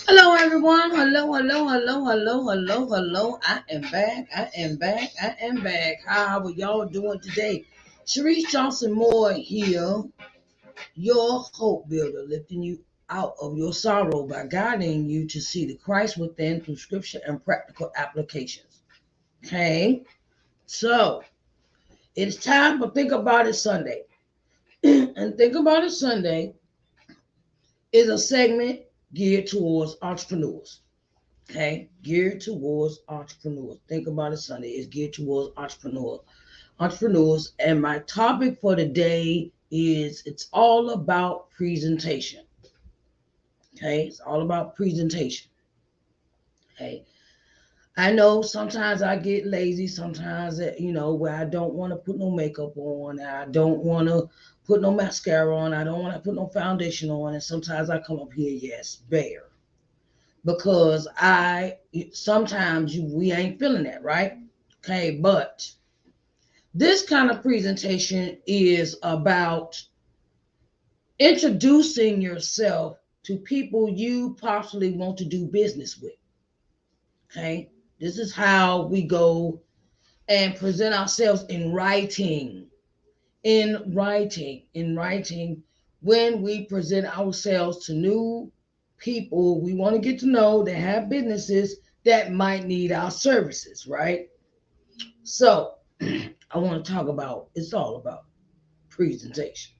Hello, everyone. Hello. I am back. I am back. How are y'all doing today? Sharice Johnson Moore here, your hope builder, lifting you out of your sorrow by guiding you to see the Christ within through scripture and practical applications. Okay, so it's time for Think About It Sunday. And Think About It Sunday is a segment geared towards entrepreneurs. Okay, geared towards entrepreneurs. Think About It Sunday is geared towards entrepreneurs. And my topic for today is it's all about presentation. Okay, it's all about presentation. Okay, I know sometimes I get lazy. Sometimes where I don't want to put no makeup on. I don't want to put no mascara on. I don't want to put no foundation on. And sometimes I come up here, yes, bare, because I sometimes we ain't feeling that, right? Okay, but this kind of presentation is about introducing yourself to people you possibly want to do business with. Okay, this is how we go and present ourselves in writing. In writing, when we present ourselves to new people we want to get to know that have businesses that might need our services, right? So I want to talk about it's all about presentation.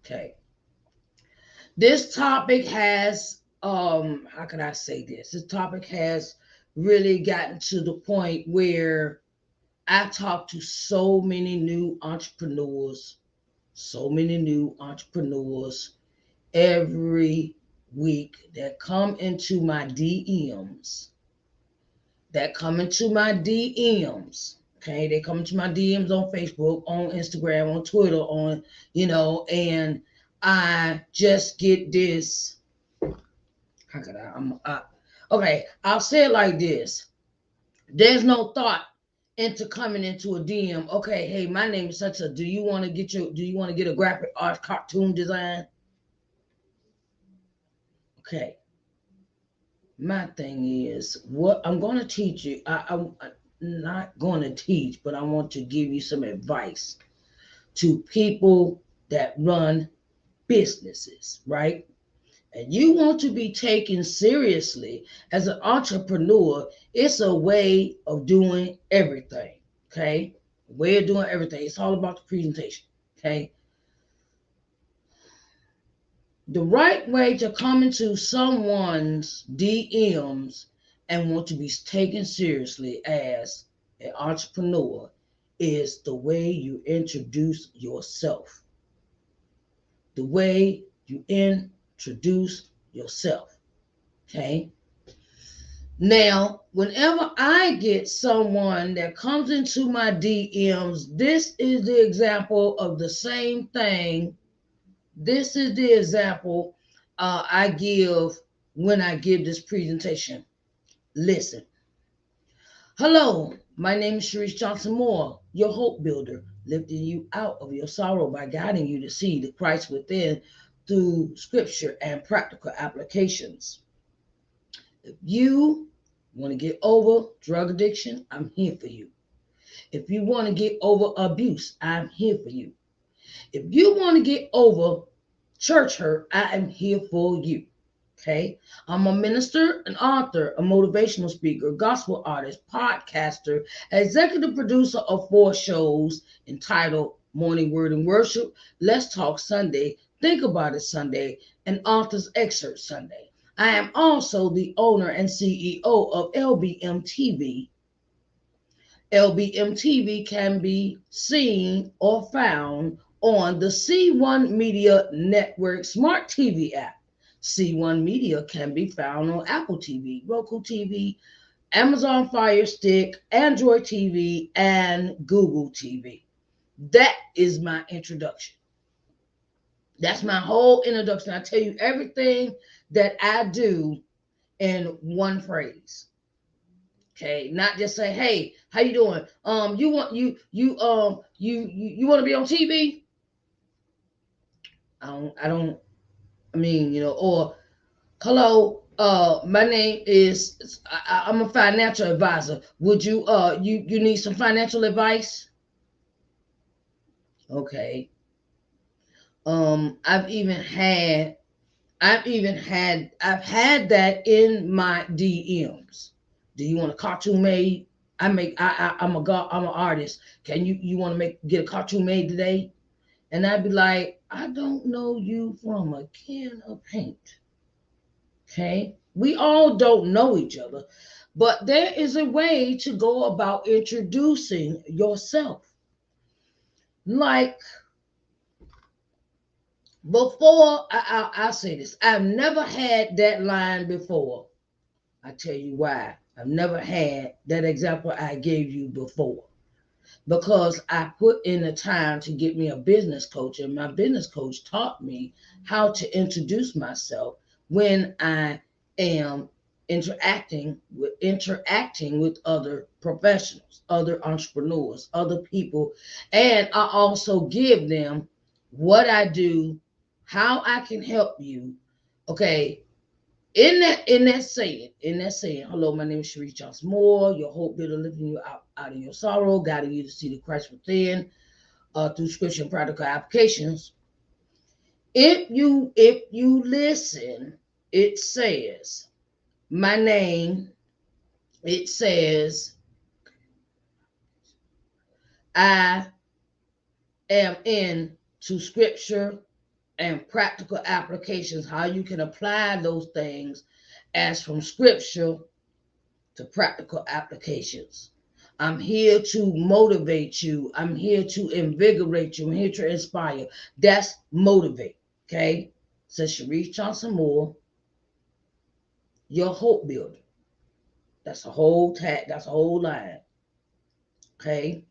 Okay. This topic has how can I say this? This topic has really gotten to the point where I talk to so many new entrepreneurs every week that come into my DMs. Okay, they come into my DMs on Facebook, on Instagram, on Twitter, and I just get this. How could okay, I'll say it like this. There's no thought into coming into a DM. Okay, hey, my name is such a. Do you want to get a graphic art cartoon design? Okay, my thing is what I'm going to teach you. I'm not going to teach, but I want to give you some advice to people that run businesses, right? And you want to be taken seriously as an entrepreneur. It's a way of doing everything. Okay, a way of doing everything. It's all about the presentation. Okay, the right way to come into someone's DMs and want to be taken seriously as an entrepreneur is the way you introduce yourself. The way you introduce yourself. Okay. Now, whenever I get someone that comes into my DMs, this is the example of the same thing. This is the example I give when I give this presentation. Listen. Hello, my name is Sharice Johnson Moore, your hope builder, lifting you out of your sorrow by guiding you to see the Christ within through scripture and practical applications. If you want to get over drug addiction, I'm here for you. If you want to get over abuse, I'm here for you. If you want to get over church hurt, I am here for you. Okay. I'm a minister, an author, a motivational speaker, gospel artist, podcaster, executive producer of 4 shows entitled Morning Word and Worship, Let's Talk Sunday, Think About It Sunday, and Author's Excerpt Sunday. I am also the owner and CEO of LBM TV. LBM TV can be seen or found on the C1 Media Network Smart TV app. C1 Media can be found on Apple TV, Roku TV, Amazon Fire Stick, Android TV, and Google TV. That is my introduction. That's my whole introduction. I tell you everything that I do in one phrase. Okay, not just say, "Hey, how you doing? You want to be on TV? I mean, or hello, my name is I'm a financial advisor. Would you need some financial advice? Okay. I've even had I've had that in my DMs. Do you want a cartoon made? I'm an artist. Can you want to get a cartoon made today? And I'd be like, I don't know you from a can of paint. Okay? We all don't know each other, but there is a way to go about introducing yourself. Like before, I'll say this: I've never had that line before. I tell you why. I've never had that example I gave you before. Because I put in the time to get me a business coach, and my business coach taught me how to introduce myself when I am interacting with other professionals, other entrepreneurs, other people, and I also give them what I do, how I can help you. Okay, in that saying, hello, my name is Sharice Johnson Moore, your hope builder, lifting you out of your sorrow, guiding you to see the Christ within, through scripture and practical applications. If you listen, it says my name. It says I am in to scripture and practical applications. How you can apply those things as from scripture to practical applications. I'm here to motivate you. I'm here to invigorate you. I'm here to inspire. That's motivate. Okay. Says Sharice Johnson Moore, your hope builder. That's a whole tag. That's a whole line. Okay.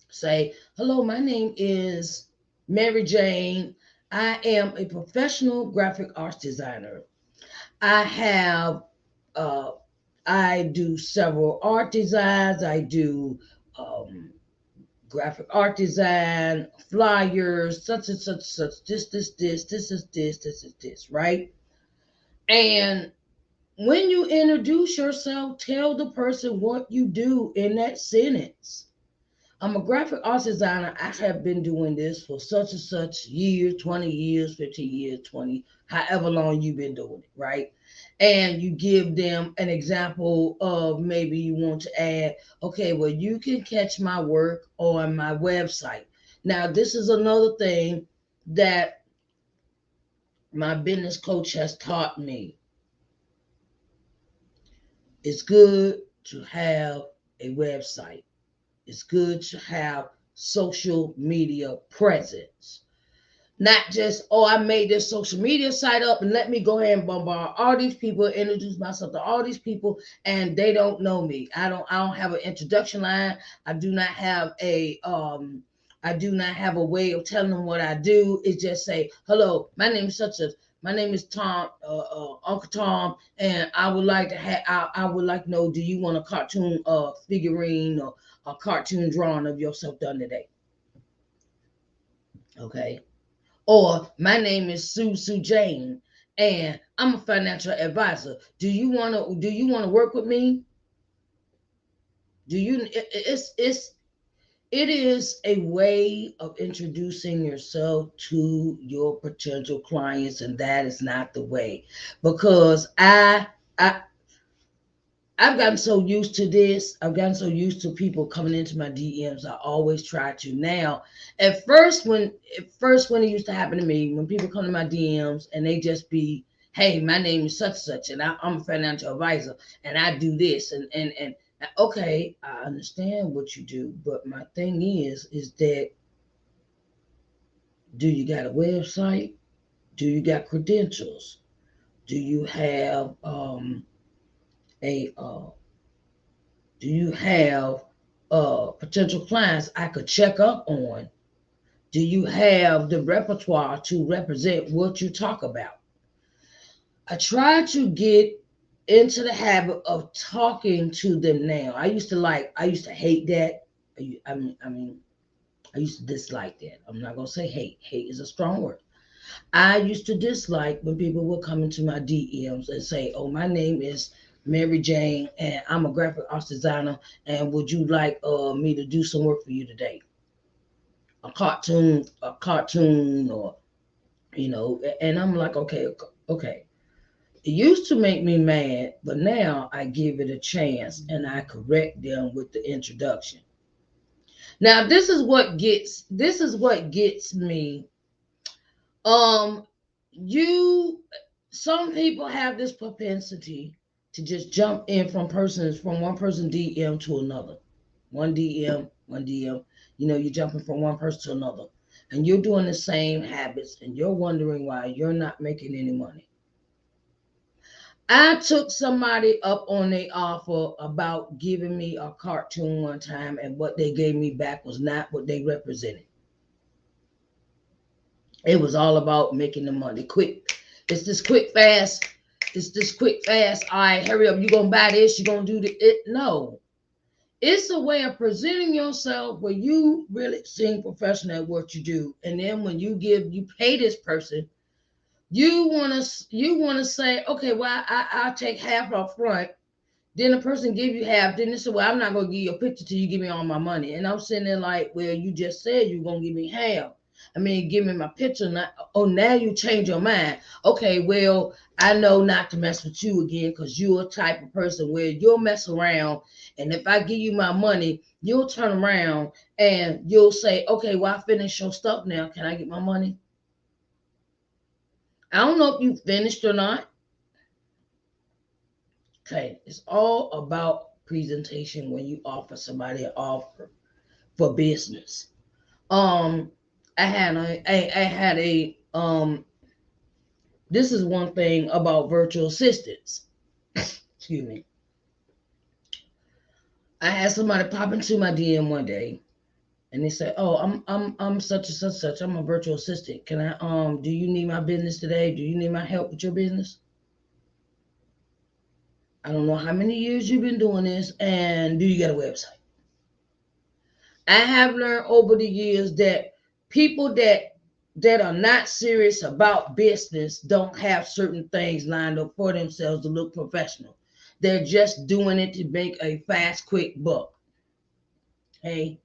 Say, hello, my name is Mary Jane. I am a professional graphic arts designer. I have uh, I do several art designs. I do um, graphic art design, flyers, such and such, such. This is this, right? And when you introduce yourself, tell the person what you do in that sentence. I'm a graphic arts designer. I have been doing this for such and such years, 20 years, 15 years, 20, however long you've been doing it, right? And you give them an example of maybe you want to add, okay, well, you can catch my work on my website. Now, this is another thing that my business coach has taught me. It's good to have a website. It's good to have social media presence. Not just, oh, I made this social media site up and let me go ahead and bombard all these people, introduce myself to all these people, and they don't know me. I don't have an introduction line. I do not have a way of telling them what I do. It's just say, hello, my name is such a my name is Tom, Uncle Tom, and I would like to have. I would like to know, do you want a cartoon figurine or a cartoon drawing of yourself done today? Okay. Or my name is Sue Jane, and I'm a financial advisor. Do you want to work with me? Do you? It is a way of introducing yourself to your potential clients, and that is not the way, because I I've gotten so used to this. I've gotten so used to people coming into my DMs. I always try to now. At first when it used to happen to me, when people come to my DMs and they just be, hey, my name is such and such, and I'm a financial advisor, and I do this, and okay, I understand what you do, but my thing is that, do you got a website? Do you got credentials? Do you have a do you have potential clients I could check up on? Do you have the repertoire to represent what you talk about? I try to get into the habit of talking to them now. I used to hate that. I mean, I used to dislike that. I'm not gonna say hate. Hate is a strong word. I used to dislike when people would come into my DMs and say, "Oh, my name is Mary Jane, and I'm a graphic arts designer, and would you like me to do some work for you today? A cartoon, or And I'm like, okay, okay. It used to make me mad, but now I give it a chance and I correct them with the introduction. Now this is what gets me. Um, you Some people have this propensity to just jump in from one person DM to another. One DM. You're jumping from one person to another. And you're doing the same habits and you're wondering why you're not making any money. I took somebody up on their offer about giving me a cartoon one time, and what they gave me back was not what they represented. It was all about making the money quick. It's this quick, fast. It's this quick, fast. All right, hurry up. You're going to buy this. You're going to do it. No. It's a way of presenting yourself where you really seem professional at what you do. And then when you pay this person, you wanna say, okay, well, I'll take half up front. Then the person give you half. Then they say, well, I'm not gonna give you a picture till you give me all my money. And I'm sitting there like, well, you just said you're gonna give me half. I mean, give me my picture. Not, oh, now you change your mind. Okay, well, I know not to mess with you again because you're a type of person where you'll mess around. And if I give you my money, you'll turn around and you'll say, okay, well, I finished your stuff now. Can I get my money? I don't know if you finished or not. Okay, it's all about presentation when you offer somebody an offer for business. Um, I had a this is one thing about virtual assistants. Excuse me. I had somebody pop into my DM one day and they said, "Oh, I'm such and such. I'm a virtual assistant. Can I do you need my business today? Do you need my help with your business? I don't know how many years you've been doing this, and do you got a website?" I have learned over the years that people that are not serious about business don't have certain things lined up for themselves to look professional. They're just doing it to make a fast, quick buck. Hey,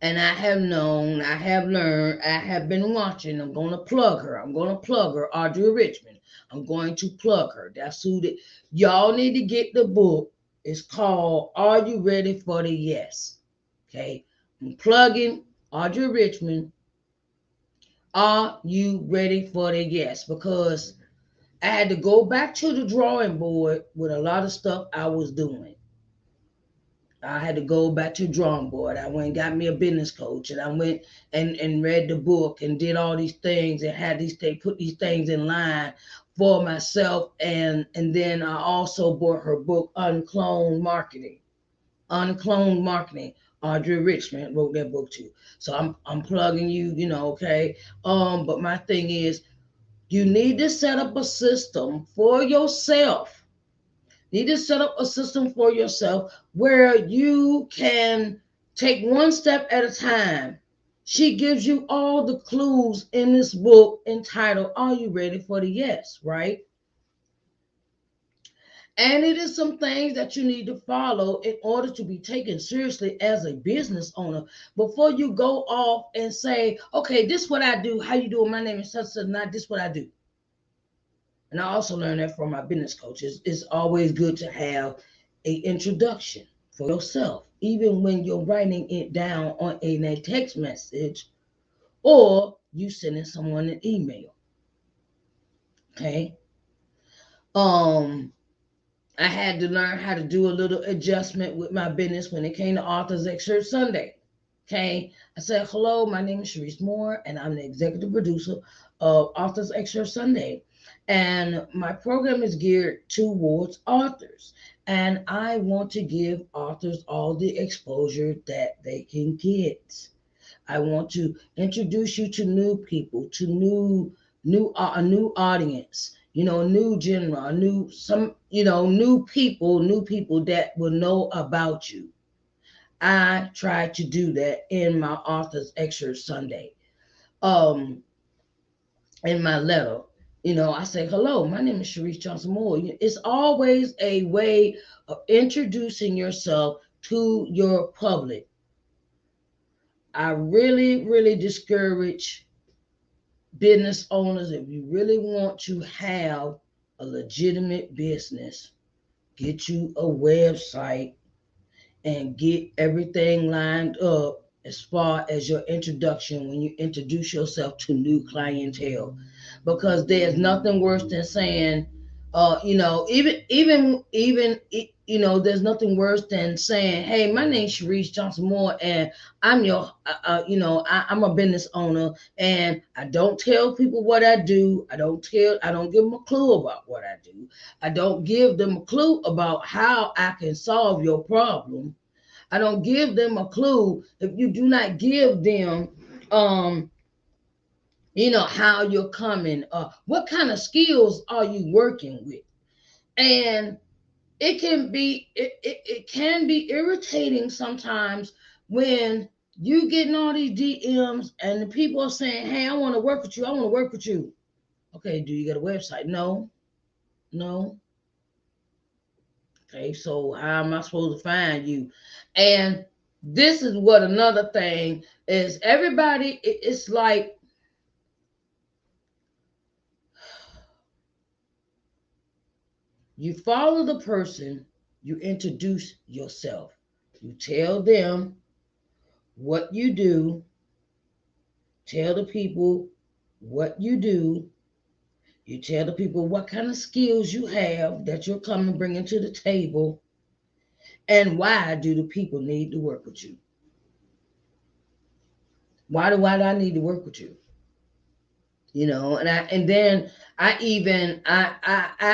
and I have known, I have learned, I have been watching. I'm going to plug her. I'm going to plug her, Audrey Richmond. I'm going to plug her. That's who y'all need to get the book. It's called Are You Ready for the Yes? Okay. I'm plugging Audrey Richmond. Are you ready for the yes? Because I had to go back to the drawing board with a lot of stuff I was doing. I had to go back to the drawing board. I went and got me a business coach, and I went and read the book and did all these things and had these things, put these things in line for myself. And then I also bought her book, Uncloned Marketing. Uncloned Marketing. Audrey Richmond wrote that book too. So I'm plugging you, okay. But my thing is, you need to set up a system for yourself. You need to set up a system for yourself where you can take one step at a time. She gives you all the clues in this book entitled Are You Ready for the Yes, right? And it is some things that you need to follow in order to be taken seriously as a business owner before you go off and say, okay, this is what I do. How you doing? My name is such and not this is what I do. And I also learned that from my business coaches. It's always good to have a introduction for yourself, even when you're writing it down on a text message or you sending someone an email. Okay. Um, I had to learn how to do a little adjustment with my business when it came to Authors Excerpt Sunday. Okay. I said, hello, my name is Sharice Moore, and I'm the executive producer of Authors Excerpt Sunday. And my program is geared towards authors. And I want to give authors all the exposure that they can get. I want to introduce you to new people, to a new audience, a new genre, new people that will know about you. I try to do that in my Authors Excerpt Sunday. Um, in my letter. I say, hello, my name is Sharice Johnson Moore. It's always a way of introducing yourself to your public. I really, really discourage business owners, if you really want to have a legitimate business, get you a website and get everything lined up as far as your introduction when you introduce yourself to new clientele, because there's nothing worse than saying, there's nothing worse than saying, hey, my name's Sharice Johnson Moore, and I'm your I'm a business owner, and I don't tell people what I do. I don't give them a clue about what I do. I don't give them a clue about how I can solve your problem. I don't give them a clue if you do not give them, how you're coming, what kind of skills are you working with. And it can be irritating sometimes when you getting all these DMs and the people are saying, hey, I want to work with you. I want to work with you. Okay, do you got a website? No, no. Okay, so how am I supposed to find you? And this is what another thing is. Everybody, it's like you follow the person, you introduce yourself, you tell them what you do, tell the people what you do, you tell the people what kind of skills you have that you're coming bringing to the table, and why do the people need to work with you? Why do I need to work with you? And then I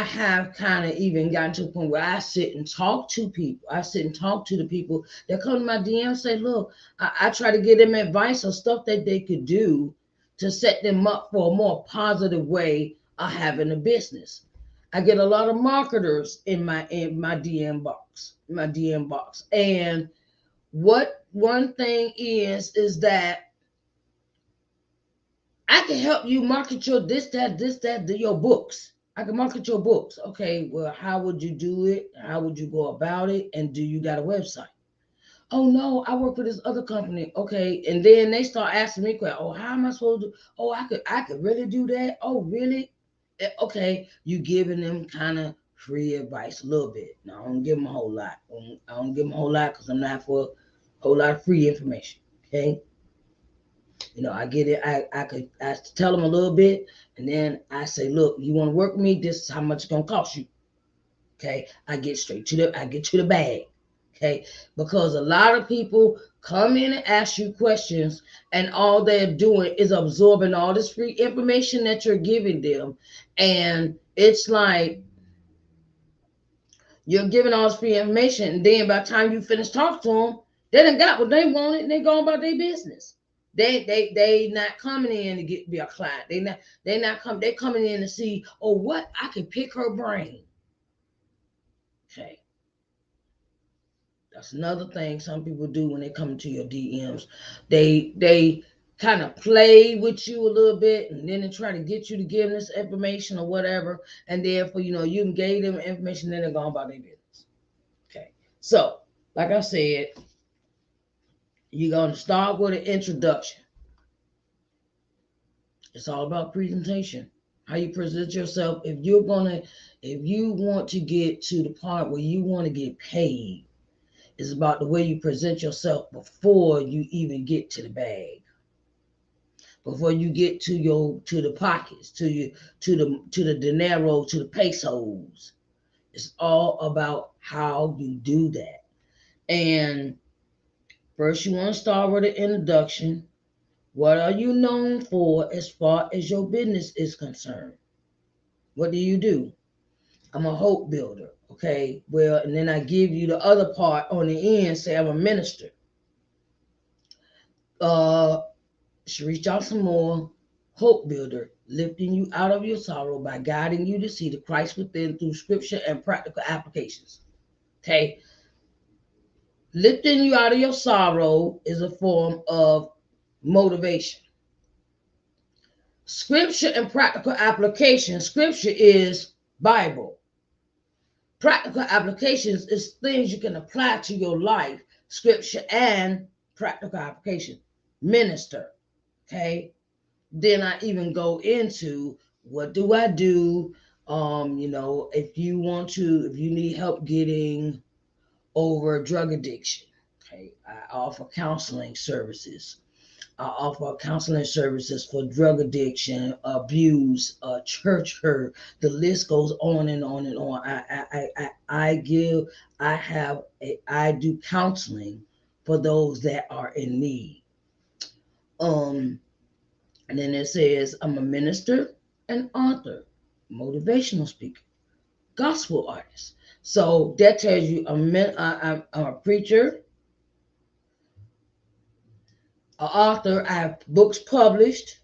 have kind of even gotten to the point where I sit and talk to people. I sit and talk to the people that come to my DM and say, look, I try to give them advice or stuff that they could do to set them up for a more positive way of having a business. I get a lot of marketers in my DM box. And what one thing is that I can help you market your your books. I can market your books. Okay, well, how would you do it? How would you go about it? And do you got a website? Oh no, I work for this other company. Okay, and then they start asking me questions. Oh, how am I supposed to? Oh, I could really do that. Oh, really? Okay, you giving them kind of free advice a little bit. No, I don't give them a whole lot. I don't give them a whole lot because I'm not for a whole lot of free information. Okay, I get it. I tell them a little bit, and then I say, look, you want to work with me? This is how much it's gonna cost you. Okay, I get to the bag. Okay, because a lot of people come in and ask you questions, and all they're doing is absorbing all this free information that you're giving them, and it's like you're giving all this free information, and then by the time you finish talking to them, they done got what they wanted, and they going about their business. They not coming in to be a client. They coming in to see, oh, what I can pick her brain. Okay, that's another thing some people do when they come to your DMs. They kind of play with you a little bit, and then they try to get you to give them this information or whatever, and therefore you can give them information, then they're going about their business. Okay, so like I said, you're going to start with an introduction. It's all about presentation. How you present yourself. If you want to get to the part where you want to get paid, it's about the way you present yourself before you even get to the bag. Before you get to the pockets, to the dinero, to the pesos. It's all about how you do that. And first you want to start with an introduction. What are you known for as far as your business is concerned? What do you do? I'm a hope builder. Okay. Well, and then I give you the other part on the end, say I'm a minister. Uh Sharice Johnson Moore, hope builder, lifting you out of your sorrow by guiding you to see the Christ within through scripture and practical applications. Okay. Lifting you out of your sorrow is a form of motivation. Scripture and practical application. Scripture is Bible. Practical applications is things you can apply to your life. Scripture and practical application. Minister. Okay. Then I even go into what do I do? If if you need help getting over drug addiction, okay, I offer counseling services. I offer counseling services for drug addiction, abuse, church hurt. The list goes on and on and on. I do counseling for those that are in need. Um, and then it says I'm a minister, an author, motivational speaker, gospel artist. So that tells you I'm a preacher, an author. I have books published.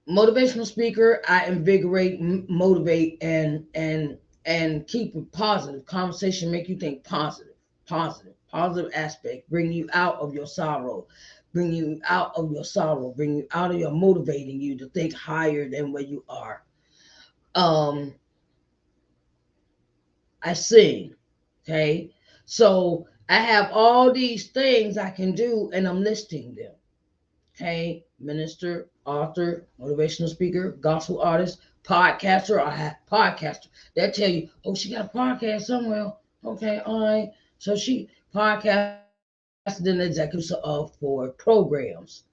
Motivational speaker. I invigorate, motivate, and keep it positive. Conversation make you think positive aspect. Bring you out of your sorrow. Bring you out of your sorrow. Bring you out of your motivating you to think higher than where you are. Um, I sing. Okay. So I have all these things I can do and I'm listing them. Okay. Minister, author, motivational speaker, gospel artist, podcaster. I have podcaster. That tell you, oh, she got a podcast somewhere. Okay. All right. So she podcasted and executive for programs.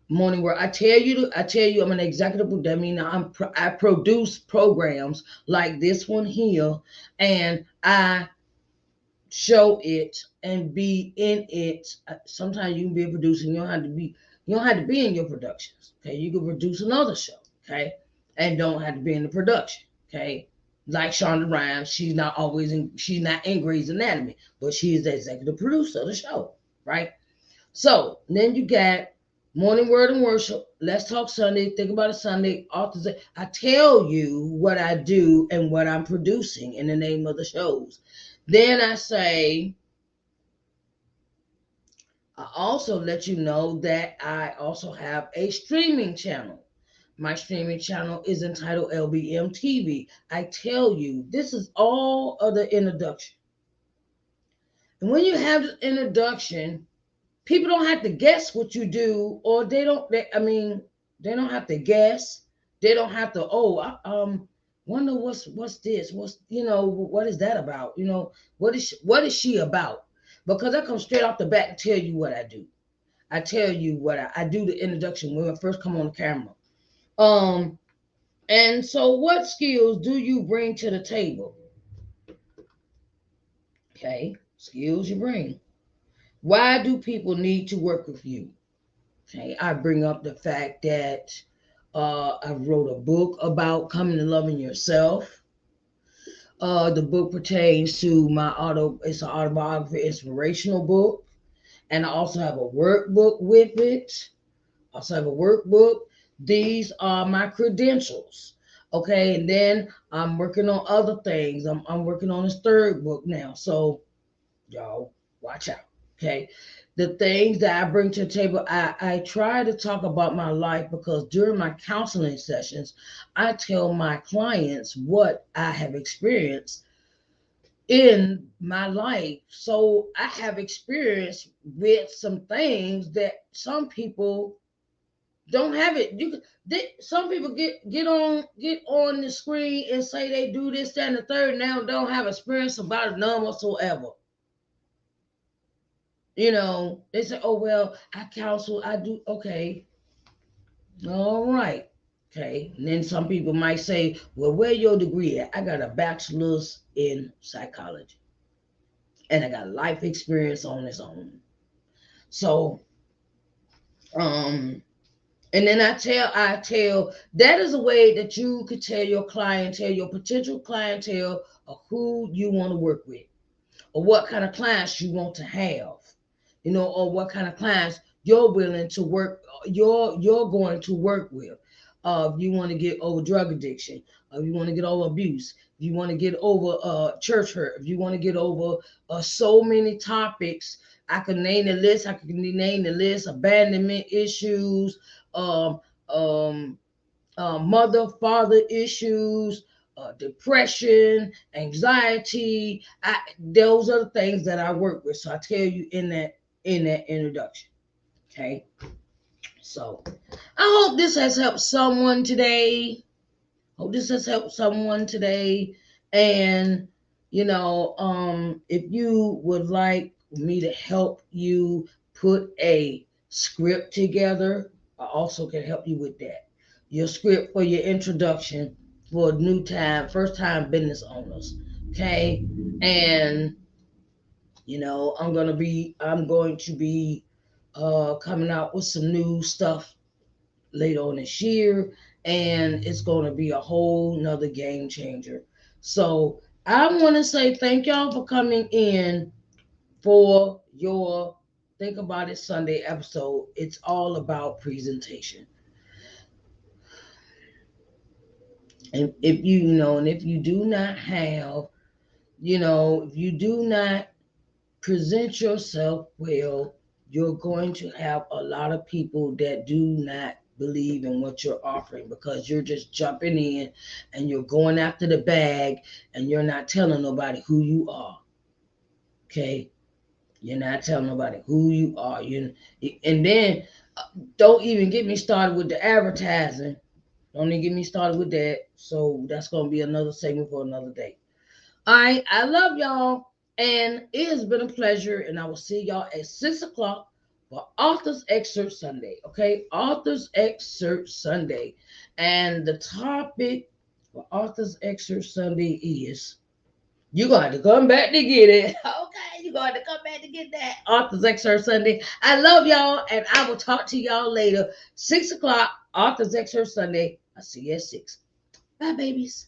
Morning where I tell you I'm an executive. That means I produce programs like this one here, and I show it and be in it. Sometimes you can be a producer. You don't have to be in your productions. Okay, you can produce another show. Okay, and don't have to be in the production. Okay, like Shonda Rhimes, she's not in Grey's Anatomy, but she is the executive producer of the show. Right. So then you got morning word and worship. Let's talk Sunday. Think about it Sunday. Authors. I tell you what I do and what I'm producing in the name of the shows. Then I also let you know that I also have a streaming channel. My streaming channel is entitled LBM TV. I tell you, this is all of the introduction. And when you have the introduction, people don't have to guess what you do, or they don't have to guess. They don't have to, wonder what's this? What is that about? What is she about? Because I come straight off the bat and tell you what I do. I tell you what I do the introduction when I first come on the camera. Um, and so what skills do you bring to the table? Okay, skills you bring. Why do people need to work with you? Okay, I bring up the fact that I wrote a book about coming to loving yourself. The book pertains to it's an autobiography, inspirational book. And I also have a workbook with it. I also have a workbook. These are my credentials. Okay, and then I'm working on other things. I'm working on this third book now. So y'all watch out. Okay. The things that I bring to the table, I try to talk about my life because during my counseling sessions, I tell my clients what I have experienced in my life. So I have experience with some things that some people don't have it. Some people get on the screen and say they do this, that, and the third. Now don't have experience about it none whatsoever. They say, oh, well, I counsel, I do. Okay. All right. Okay. And then some people might say, well, where your degree at? I got a bachelor's in psychology and I got life experience on its own. So, and then I tell that is a way that you could tell your clientele, your potential clientele, of who you want to work with or what kind of clients you want to have. Or what kind of clients you're willing to work, you're going to work with. If you want to get over drug addiction, if you want to get over abuse, if you want to get over church hurt, if you want to get over so many topics, I could name the list. I could name the list: abandonment issues, um, um, mother father issues, depression, anxiety. Those are the things that I work with. So I tell you in that introduction. Okay. So I hope this has helped someone today. Hope this has helped someone today. And if you would like me to help you put a script together, I also can help you with that. Your script for your introduction for first time business owners. Okay. And I'm going to be coming out with some new stuff later on this year, and it's going to be a whole nother game changer. So I want to say thank y'all for coming in for your Think About It Sunday episode. It's all about presentation. And if you do not have, if you do not present yourself well, you're going to have a lot of people that do not believe in what you're offering because you're just jumping in and you're going after the bag and you're not telling nobody who you are. Okay? You're not telling nobody who you are. And then don't even get me started with the advertising. Don't even get me started with that. So that's going to be another segment for another day. All right, I love y'all, and it has been a pleasure, and I will see y'all at 6 o'clock for Author's Excerpt Sunday. Okay, Author's Excerpt Sunday, and the topic for Author's Excerpt Sunday is you got to come back to get it. Okay, you got to come back to get that Author's Excerpt Sunday. I love y'all, and I will talk to y'all later. 6 o'clock, Author's Excerpt Sunday. I'll see you at 6. Bye, babies.